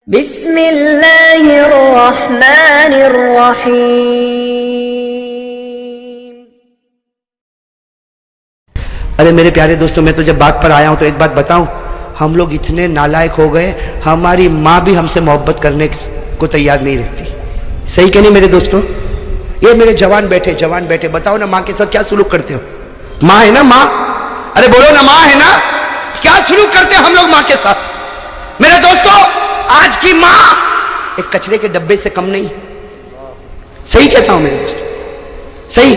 بسم اللہ الرحمن الرحیم۔ ارے میرے پیارے دوستوں، میں تو جب بات پر آیا ہوں تو ایک بات بتاؤں، ہم لوگ اتنے نالائق ہو گئے، ہماری ماں بھی ہم سے محبت کرنے کو تیار نہیں رہتی۔ صحیح کہ نہیں میرے دوستوں؟ یہ میرے جوان بیٹھے بتاؤ نا، ماں کے ساتھ کیا سلوک کرتے ہو؟ ماں ہے نا ماں، ارے بولو نا، ماں ہے نا، کیا سلوک کرتے ہم لوگ ماں کے ساتھ؟ میرے دوستوں، آج کی ماں ایک کچرے کے ڈبے سے کم نہیں۔ صحیح کہتا ہوں میرے دوستوں، صحیح۔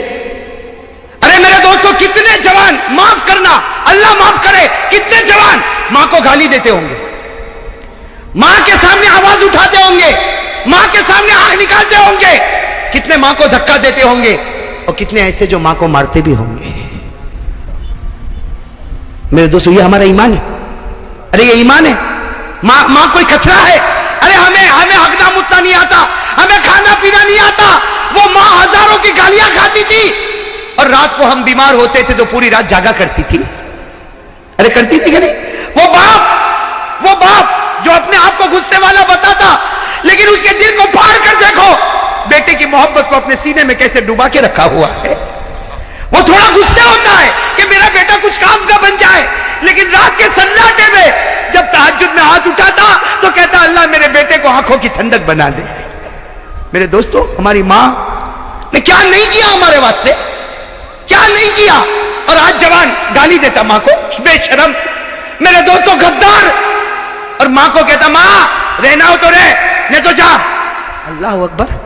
ارے میرے دوستوں، کتنے جوان، معاف کرنا، اللہ معاف کرے، کتنے جوان ماں کو گالی دیتے ہوں گے، ماں کے سامنے آواز اٹھاتے ہوں گے، ماں کے سامنے آنکھ نکالتے ہوں گے، کتنے ماں کو دھکا دیتے ہوں گے، اور کتنے ایسے جو ماں کو مارتے بھی ہوں گے۔ میرے دوستوں، یہ ہمارا ایمان ہے؟ ارے یہ ایمان ہے؟ ماں کوئی کچرا ہے؟ ارے ہمیں ہگنا متنا نہیں آتا، ہمیں کھانا پینا نہیں آتا، وہ ماں ہزاروں کی گالیاں کھاتی تھی، اور رات کو ہم بیمار ہوتے تھے تو پوری رات جاگا کرتی تھی۔ ارے کرتی تھی کہ نہیں؟ وہ باپ جو اپنے آپ کو غصے والا بتاتا، لیکن اس کے دل کو پھاڑ کر دیکھو، بیٹے کی محبت کو اپنے سینے میں کیسے ڈوبا کے رکھا ہوا ہے۔ وہ تھوڑا غصے ہوتا ہے کہ میرا بیٹا کچھ کام کا بن جائے، لیکن رات کے سناٹے میں جب تہجد میں ہاتھ اٹھاتا تو کہتا اللہ میرے بیٹے کو آنکھوں کی ٹھنڈک بنا دے۔ میرے دوستوں، ہماری ماں نے کیا نہیں کیا ہمارے واسطے، کیا نہیں کیا، اور آج جوان گالی دیتا ماں کو، بے شرم۔ میرے دوستوں، غدار، اور ماں کو کہتا ماں رہنا ہو تو رہ، نہیں تو جا۔ اللہ اکبر۔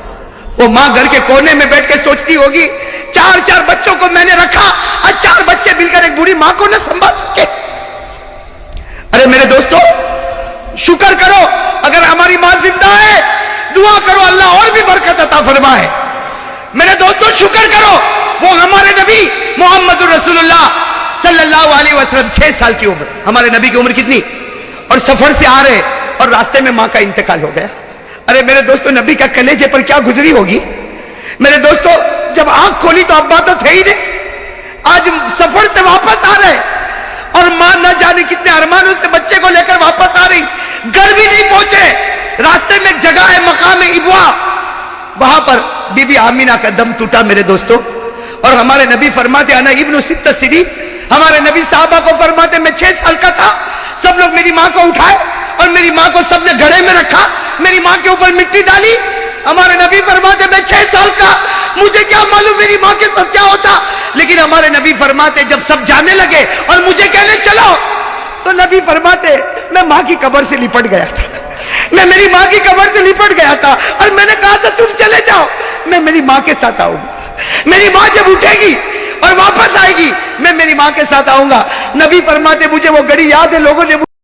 وہ ماں گھر کے کونے میں بیٹھ کے سوچتی ہوگی، چار بچوں کو میں نے رکھا، آج 4 بچے مل کر ایک بوڑھی ماں کو نہ سنبھال سکے۔ ارے میرے دوستوں، شکر کرو اگر ہماری ماں زندہ ہے، دعا کرو اللہ اور بھی برکت عطا فرمائے۔ میرے دوستوں، شکر کرو، وہ ہمارے نبی محمد رسول اللہ صلی اللہ علیہ وسلم 6 سال کی عمر، ہمارے نبی کی عمر کتنی، اور سفر سے آ رہے اور راستے میں ماں کا انتقال ہو گیا۔ ارے میرے دوستوں، نبی کا کلیجے پر کیا گزری ہوگی۔ میرے دوستوں، جب آنکھ کھولی تو ابا تو تھے ہی نہیں، آج سفر سے واپس آ رہے، اور ماں نہ جانے کتنے ارمانوں سے بچے کو لے کر واپس آ رہی، گھر بھی نہیں پہنچے، راستے میں ایک جگہ ہے مقام ابوا، وہاں پر بی بی آمینہ کا دم ٹوٹا میرے دوستوں، اور ہمارے نبی فرماتے انا ابن 6 سنین، ہمارے نبی صحابہ کو فرماتے میں 6 سال کا تھا، سب لوگ میری ماں کو اٹھائے اور میری ماں کو سب نے گھڑے میں رکھا، میری ماں کے اوپر مٹی ڈالی۔ ہمارے نبی فرماتے میں 6 سال کا، مجھے کیا معلوم میری ماں کے ساتھ کیا ہوتا، لیکن ہمارے نبی فرماتے جب سب جانے لگے اور مجھے کہنے چلو، تو نبی فرماتے میں ماں کی قبر سے لپٹ گیا تھا، میں میری ماں کی قبر سے لپٹ گیا تھا، اور میں نے کہا تھا تم چلے جاؤ، میں میری ماں کے ساتھ آؤں گا، میری ماں جب اٹھے گی اور واپس آئے گی میں میری ماں کے ساتھ آؤں گا۔ نبی فرماتے مجھے وہ گھڑی یاد ہے، لوگوں نے